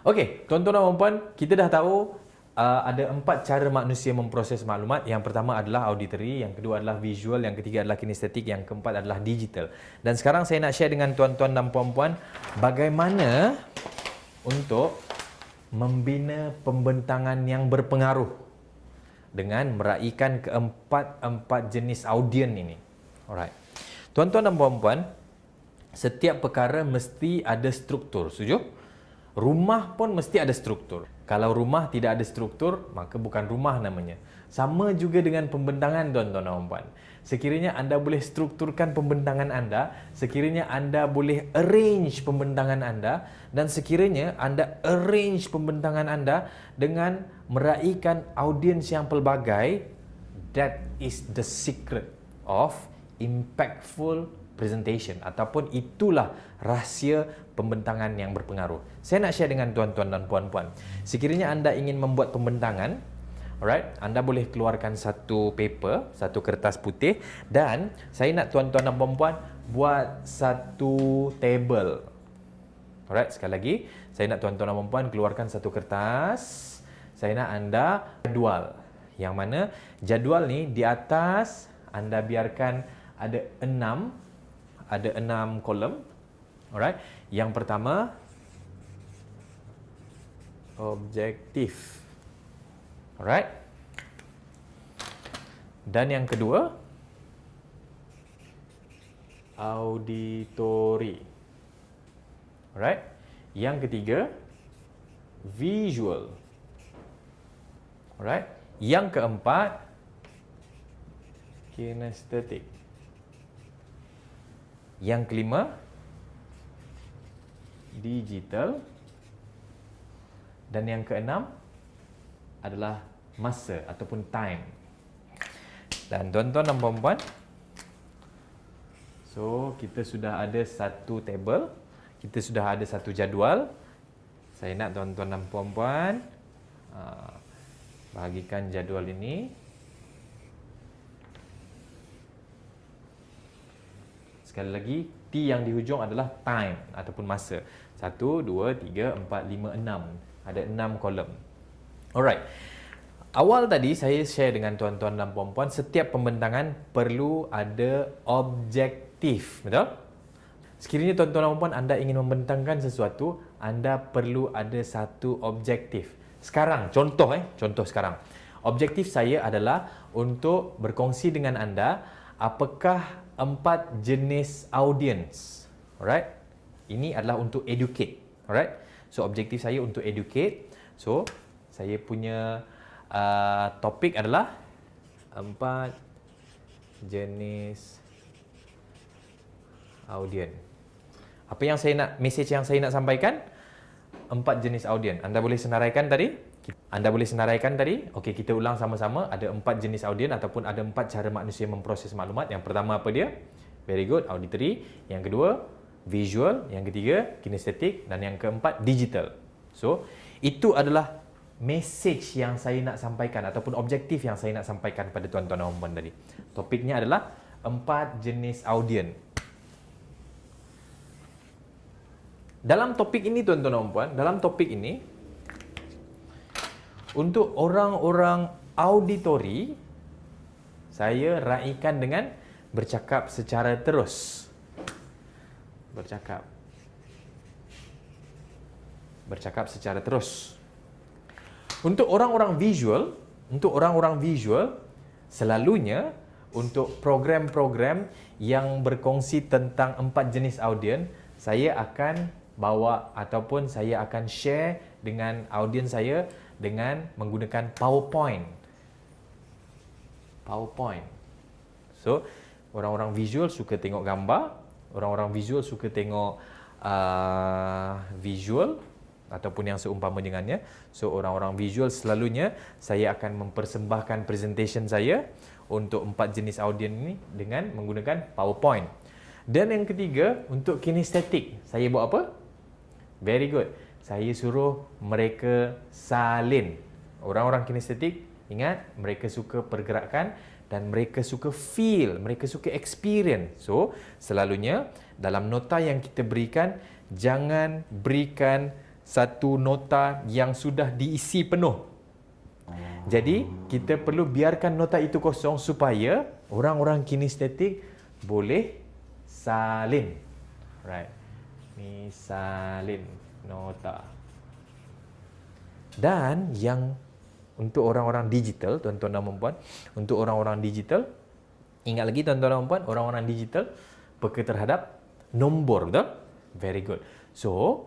Okey, tuan-tuan dan puan, kita dah tahu ada 4 cara manusia memproses maklumat. Yang pertama adalah auditory, yang kedua adalah visual, yang ketiga adalah kinestetik, yang keempat adalah digital. Dan sekarang saya nak share dengan tuan-tuan dan puan-puan bagaimana untuk membina pembentangan yang berpengaruh dengan meraihkan keempat jenis audien ini. Alright. Tuan-tuan dan puan-puan, setiap perkara mesti ada struktur, setuju? Rumah pun mesti ada struktur. Kalau rumah tidak ada struktur, maka bukan rumah namanya. Sama juga dengan pembentangan, tuan-tuan dan puan. Sekiranya anda boleh strukturkan pembentangan anda, sekiranya anda boleh arrange pembentangan anda, dan sekiranya anda arrange pembentangan anda dengan meraihkan audiens yang pelbagai, that is the secret of impactful presentation, ataupun itulah rahsia pembentangan yang berpengaruh. Saya nak share dengan tuan-tuan dan puan-puan. Sekiranya anda ingin membuat pembentangan, alright, anda boleh keluarkan satu paper, satu kertas putih, dan saya nak tuan-tuan dan puan-puan buat satu table. Alright, sekali lagi, saya nak tuan-tuan dan puan-puan keluarkan satu kertas. Saya nak anda jadual. Yang mana jadual ni di atas anda biarkan ada 6 kolom. Alright. Yang pertama, objektif. Alright. Dan yang kedua, auditory. Alright. Yang ketiga, visual. Alright. Yang keempat, kinestetik. Yang kelima, digital. Dan yang keenam adalah masa ataupun time. Dan tuan-tuan dan puan-puan, so kita sudah ada satu table, kita sudah ada satu jadual. Saya nak tuan-tuan dan puan-puan bahagikan jadual ini. Sekali lagi, T yang di hujung adalah time ataupun masa. 1, 2, 3, 4, 5, 6. Ada 6 kolom. Alright. Awal tadi saya share dengan tuan-tuan dan puan-puan, setiap pembentangan perlu ada objektif. Betul? Sekiranya tuan-tuan dan puan-puan anda ingin membentangkan sesuatu, anda perlu ada satu objektif. Sekarang, contoh sekarang. Objektif saya adalah untuk berkongsi dengan anda apakah 4 jenis audience. Alright. Ini adalah untuk educate. Alright. So objektif saya untuk educate. So saya punya topik adalah 4 jenis audien. Apa yang saya nak, message yang saya nak sampaikan? 4 jenis audien. Anda boleh senaraikan tadi? Okey, kita ulang sama-sama. Ada 4 jenis audien ataupun ada 4 cara manusia memproses maklumat. Yang pertama apa dia? Very good, auditory. Yang kedua, visual. Yang ketiga, kinestetik. Dan yang keempat, digital. So, itu adalah message yang saya nak sampaikan ataupun objektif yang saya nak sampaikan pada tuan-tuan dan puan tadi. Topiknya adalah 4 jenis audien. Dalam topik ini, tuan-tuan dan puan, dalam topik ini, untuk orang-orang auditory, saya raikan dengan bercakap secara terus. Bercakap secara terus. Untuk orang-orang visual, selalunya untuk program-program yang berkongsi tentang 4 jenis audien, saya akan bawa ataupun saya akan share dengan audiens saya dengan menggunakan PowerPoint. So, orang-orang visual suka tengok gambar, orang-orang visual suka tengok visual ataupun yang seumpama dengannya. So, orang-orang visual selalunya saya akan mempersembahkan presentation saya untuk 4 jenis audien ini dengan menggunakan PowerPoint. Dan yang ketiga, untuk kinestetik, saya buat apa? Very good. Saya suruh mereka salin. Orang-orang kinestetik, ingat, mereka suka pergerakan dan mereka suka feel, mereka suka experience. So, selalunya dalam nota yang kita berikan, jangan berikan satu nota yang sudah diisi penuh. Jadi, kita perlu biarkan nota itu kosong supaya orang-orang kinestetik boleh salin. Right. Salin nota. Dan yang untuk orang-orang digital, tuan-tuan dan puan, untuk orang-orang digital, ingat lagi tuan-tuan dan puan, orang-orang digital peka terhadap nombor, betul? Very good. So,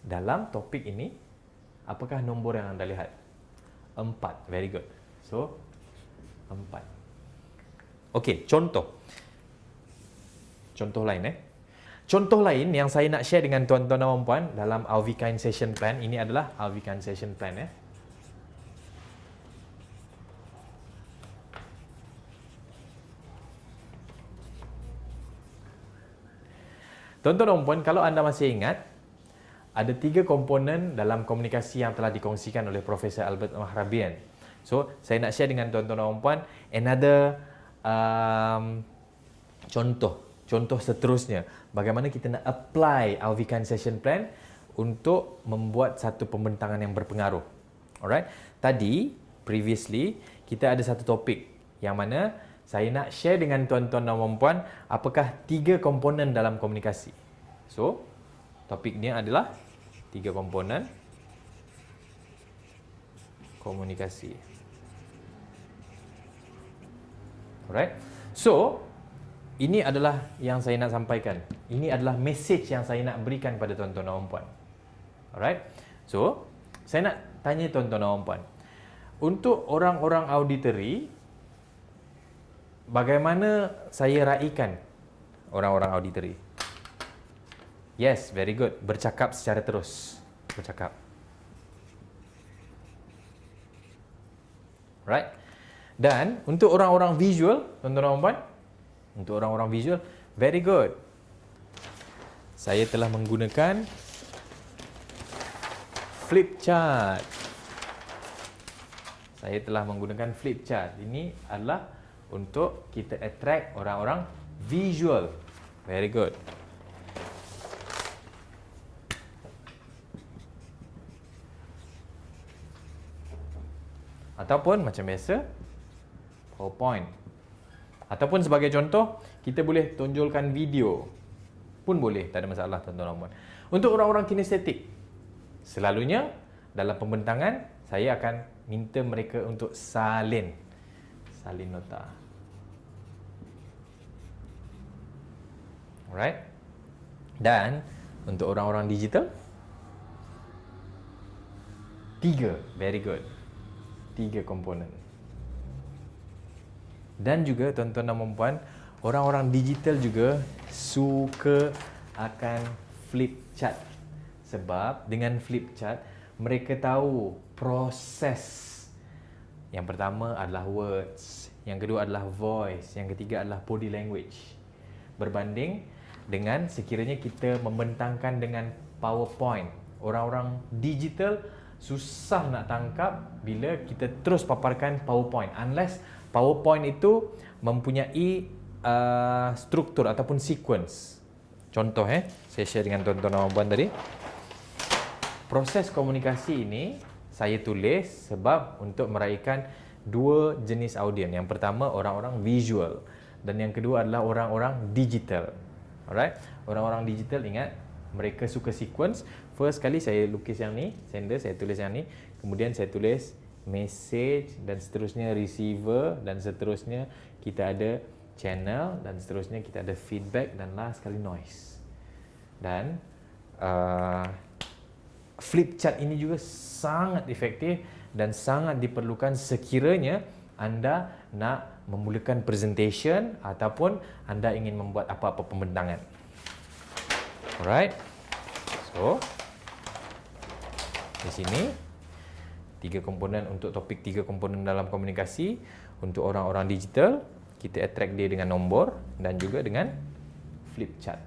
dalam topik ini, apakah nombor yang anda lihat? 4. Very good. So, 4. Okey, contoh. Contoh lain Contoh lain yang saya nak share dengan tuan-tuan dan puan dalam Alvikain Session Plan, ini adalah Alvikain Session Plan Tuan-tuan dan puan, kalau anda masih ingat, ada 3 komponen dalam komunikasi yang telah dikongsikan oleh Profesor Albert Mahrabian. So, saya nak share dengan tuan-tuan dan puan another contoh seterusnya. Bagaimana kita nak apply Alvikain Session Plan untuk membuat satu pembentangan yang berpengaruh. Alright. Tadi, previously, kita ada satu topik yang mana saya nak share dengan tuan-tuan dan puan apakah 3 komponen dalam komunikasi. So, topiknya adalah 3 komponen komunikasi. Alright. So, ini adalah yang saya nak sampaikan. Ini adalah message yang saya nak berikan pada tuan-tuan dan puan. Alright. So, saya nak tanya tuan-tuan dan puan. Untuk orang-orang auditory, bagaimana saya raikan orang-orang auditory? Yes, very good. Bercakap secara terus. Bercakap. Right? Dan untuk orang-orang visual, tuan-tuan dan puan, untuk orang-orang visual, very good. Saya telah menggunakan flip chart. Saya telah menggunakan flip chart. Ini adalah untuk kita attract orang-orang visual. Very good. Ataupun macam biasa, PowerPoint. Ataupun sebagai contoh, kita boleh tonjolkan video. Pun boleh, tak ada masalah tuan-tuan dan puan. Untuk orang-orang kinestetik, selalunya dalam pembentangan, saya akan minta mereka untuk salin nota. Alright. Dan untuk orang-orang digital, 3, very good. 3 komponen. Dan juga tuan-tuan dan puan, orang-orang digital juga suka akan flip chart. Sebab dengan flip chart, mereka tahu proses. Yang pertama adalah words, yang kedua adalah voice, yang ketiga adalah body language. Berbanding dengan sekiranya kita membentangkan dengan PowerPoint. Orang-orang digital susah nak tangkap bila kita terus paparkan PowerPoint, unless PowerPoint itu mempunyai struktur ataupun sequence. Contoh saya share dengan tuan-tuan dan puan tadi. Proses komunikasi ini saya tulis sebab untuk meraikan 2 jenis audien. Yang pertama orang-orang visual dan yang kedua adalah orang-orang digital. Alright, orang-orang digital ingat mereka suka sequence. First kali saya lukis yang ni, sender, saya tulis yang ni. Kemudian saya tulis message dan seterusnya receiver dan seterusnya kita ada channel dan seterusnya kita ada feedback dan last sekali noise. Dan flip chart ini juga sangat efektif dan sangat diperlukan sekiranya anda nak memulakan presentation ataupun anda ingin membuat apa-apa pembentangan. Alright. So, di sini 3 komponen untuk topik 3 komponen dalam komunikasi. Untuk orang-orang digital, kita attract dia dengan nombor dan juga dengan flip chart.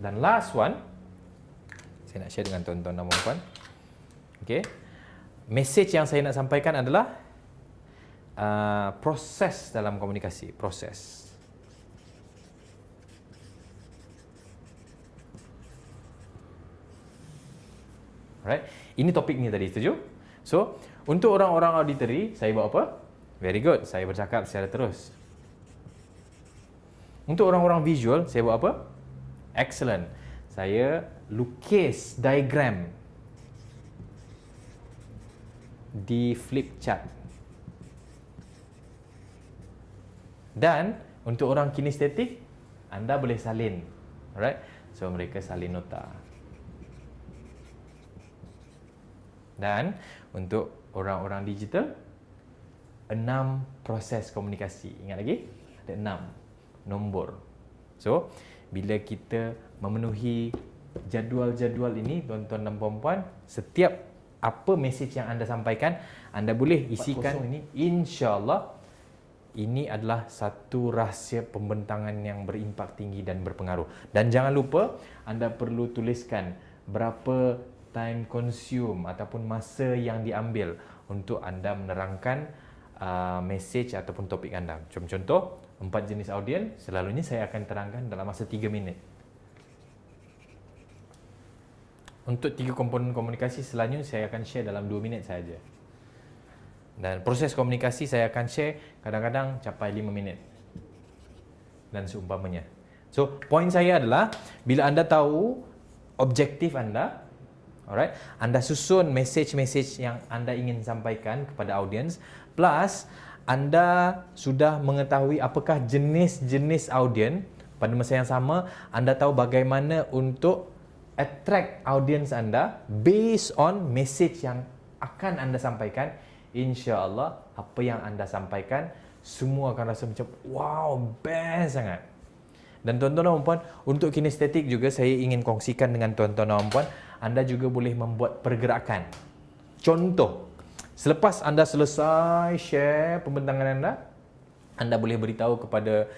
Dan last one, saya nak share dengan tuan-tuan dan puan. Okay. Message yang saya nak sampaikan adalah proses dalam komunikasi. Proses. Alright. Ini topiknya tadi, setuju? So, untuk orang-orang auditory, saya buat apa? Very good. Saya bercakap secara terus. Untuk orang-orang visual, saya buat apa? Excellent. Saya lukis diagram di flip chart. Dan untuk orang kinestetik, anda boleh salin. Alright? So, mereka salin nota. Dan untuk orang-orang digital, 6 proses komunikasi. Ingat lagi? Ada 6 nombor. So, bila kita memenuhi jadual-jadual ini, tuan-tuan dan puan-puan, setiap apa mesej yang anda sampaikan, anda boleh isikan ini. InsyaAllah, ini adalah satu rahsia pembentangan yang berimpak tinggi dan berpengaruh. Dan jangan lupa, anda perlu tuliskan berapa time consume ataupun masa yang diambil untuk anda menerangkan mesej ataupun topik anda. Contoh, 4 jenis audien, selalunya saya akan terangkan dalam masa 3 minit. Untuk 3 komponen komunikasi, selalunya saya akan share dalam 2 minit saja. Dan proses komunikasi saya akan share kadang-kadang capai 5 minit. Dan seumpamanya. So, poin saya adalah, bila anda tahu objektif anda, alright, anda susun mesej-mesej yang anda ingin sampaikan kepada audiens, plus anda sudah mengetahui apakah jenis-jenis audien, pada masa yang sama anda tahu bagaimana untuk attract audiens anda based on message yang akan anda sampaikan. InsyaAllah apa yang anda sampaikan semua akan rasa macam wow, best sangat. Dan tuan-tuan dan puan, untuk kinestetik juga saya ingin kongsikan dengan tuan-tuan dan puan, anda juga boleh membuat pergerakan. Contoh, selepas anda selesai share pembentangan anda boleh beritahu kepada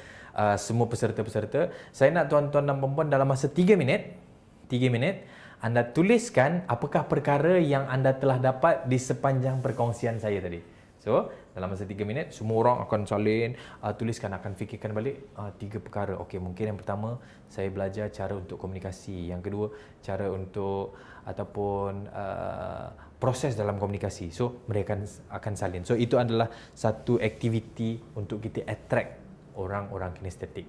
semua peserta-peserta, saya nak tuan-tuan dan puan dalam masa 3 minit, anda tuliskan apakah perkara yang anda telah dapat di sepanjang perkongsian saya tadi. So, dalam masa 3 minit, semua orang akan salin, tuliskan, akan fikirkan balik 3 perkara. Okey, mungkin yang pertama, saya belajar cara untuk komunikasi. Yang kedua, cara untuk ataupun proses dalam komunikasi. So, mereka akan salin. So, itu adalah satu aktiviti untuk kita attract orang-orang kinestetik.